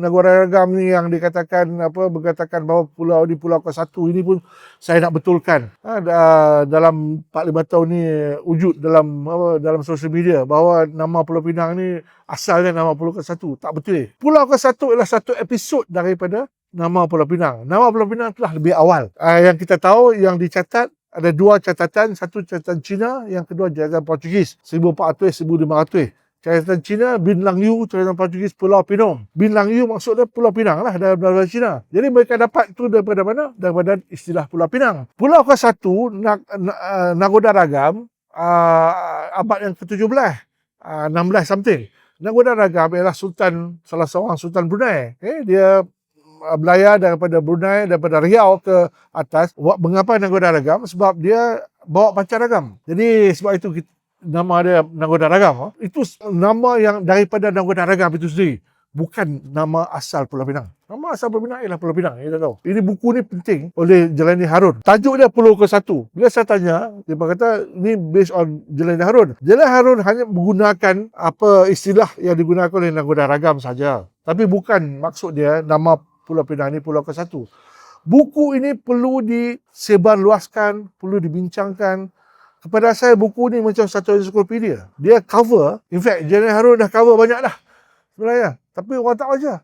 Negara Ragam ni yang dikatakan berkatakan bahawa pulau ni Pulau ke-1, ini pun saya nak betulkan. Dalam 4-5 tahun ni wujud dalam sosial media bahawa nama Pulau Pinang ni asalnya nama Pulau ke-1. Tak betul. Pulau ke-1 ialah satu episod daripada nama Pulau Pinang. Nama Pulau Pinang telah lebih awal. Yang kita tahu, yang dicatat ada 2 catatan, satu catatan Cina, yang kedua catatan Portugis 1400-1500. Catatan Cina Bin Lang Yu, catatan Portugis Pulau Pinom. Bin Lang Yu maksudnya Pulau Pinang lah dalam bahasa Cina. Jadi mereka dapat itu daripada mana? Daripada istilah Pulau Pinang. Pulau ke-1 Nagoda Ragam abad yang ke-17, 16 something. Nagoda Ragam ialah salah seorang Sultan Brunei. Dia belayar daripada Brunei, daripada Riau ke atas. Mengapa Nagoda Ragam? Sebab dia bawa pancar ragam. Jadi sebab itu nama dia Nagoda Ragam. Itu nama yang daripada Nagoda Ragam itu sendiri. Bukan nama asal Pulau Pinang. Nama asal Pulau Pinang ialah Pulau Pinang. Kita tahu. Ini buku ni penting oleh Jelani Harun. Tajuk dia Pulau ke-1. Bila saya tanya, dia kata ini based on Jelani Harun. Jelani Harun hanya menggunakan istilah yang digunakan oleh Nagoda Ragam saja. Tapi bukan maksud dia nama Pulau Pinang ni Pulau ke-1. Buku ini perlu disebarluaskan, perlu dibincangkan. Kepada saya, buku ni macam satu ensiklopedia. Dia cover, in fact, Jelani Harun dah cover banyak dah sebenarnya. Tapi orang tak baca.